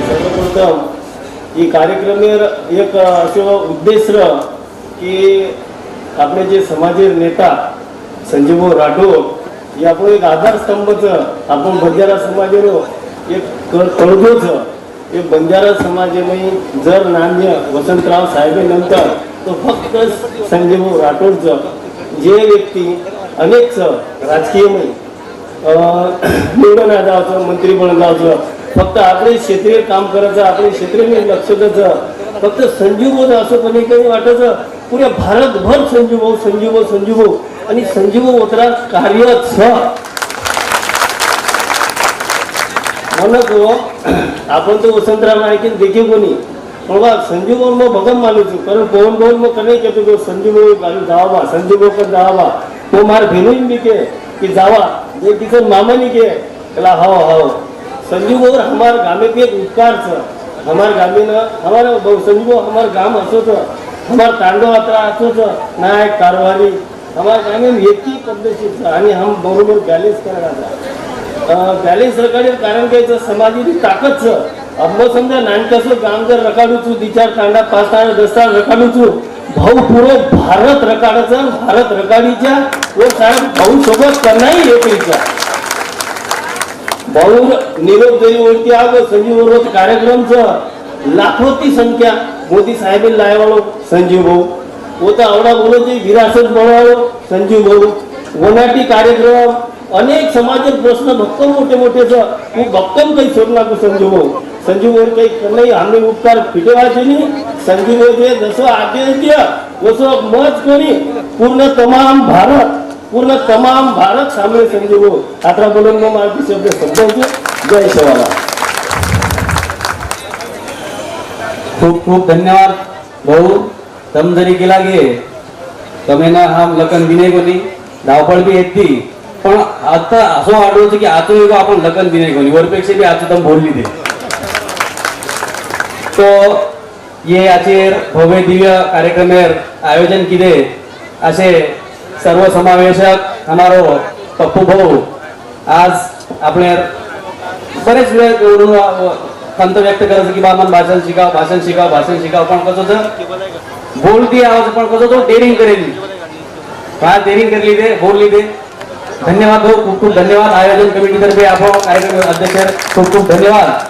सर्वप्रथम ही कार्यक्रम एक असो उद्देश की आपले जे समाजीर नेता संजीव राठोड हे आपण एक आधारस्तंभच आपण बंजारा समाजेनो एक कळजोच एक बंजारा समाजेमध्ये जर नान्य वसंतराव साहेब नंतर तो फक्त संजीव राठोडचं जे व्यक्ती अनेक राजकीय निवडून जावचं मंत्री बन जावचं फक्त आपले क्षेत्रीय काम करायचं आपले क्षेत्रीय लक्ष द्यायचं फक्त संजीव भाऊ असं कोणी काही वाटायचं पुऱ्या भारतभर संजीव भाऊ संजीव भाऊ संजीव भाऊ आणि संजीव भाऊ होता कार्य म्हणत आपण तो वसंतराव नाईक देखे कोणी बाबा संजीव भाऊ मग भगम मानूच कारण पवन भाऊ मग कधी येतो तो संजीव भाऊ जावा संजीव भाऊ पण जावा तो मार भेनून मी के कि जावा जे तिचं मामानी के त्याला हाव हाव संजीव भाऊ हमार गामे पे एक उपकार हमार गामे न हमारा संजीव भाऊ हमार गाम असो हमार तांडव आता असो नायक कारवारी हमार गामे एक ही पद्धतीचं आणि हम बरोबर बॅलेन्स करायला बॅलेन्स रखाडे कारण काय समाजाची ताकद अब समजा नानकाचं गाम जर रखाडू तू दिचार तांडा 5 तांडा 10 तांडा रखाडू तू भाऊ पुरे भारत रखाडाचं भारत रखाडीच्या व साहेब भाऊ सोबत करणारी एकरीचा भाऊ निरोप जरी ओळखी आग संजीव भाऊ कार्यक्रमचं लाखोची संख्या मोदी साहेब लायवाळो संजीव भाऊ होता आवडा बोलो जे विरासत बनवालो संजीव भाऊ वनाटी कार्यक्रम अनेक समाज प्रश्न भक्कम मोठे मोठे तू भक्कम काही सोड लागू संजीव भाऊ काही नाही आम्ही उपकार फिटेवायचे नाही संजीव भाऊ जसं आदेश द्या वसं मत करी पूर्ण तमाम भारत सामने संजीव भाऊ आता बोलून मग माझी शब्द समजावतो जय शिवाला खूप खूप धन्यवाद भाऊ तम जरी केला गे तमेना हम लखन विनय कोणी धावपळ बी येते पण आता असं वाटवतं की आतून आपण लखन विनय कोणी वरपेक्षा बी आता तम बोलली दे तो ये याचेर भव्य दिव्य कार्यक्रमेर आयोजन किदे असे सर्व समावेशक हमारो पप्पू भाऊ आज आपले बरेच वेळ खंत व्यक्त करायचं की बाबा भाषण शिकाव पण कसं बोलती आवाज पण कसं तो डेअरिंग करेल काय डेअरिंग करली दे बोलली दे धन्यवाद भाऊ खूप खूप धन्यवाद आयोजन कमिटी तर्फे आपण कार्यक्रम अध्यक्ष खूप खूप धन्यवाद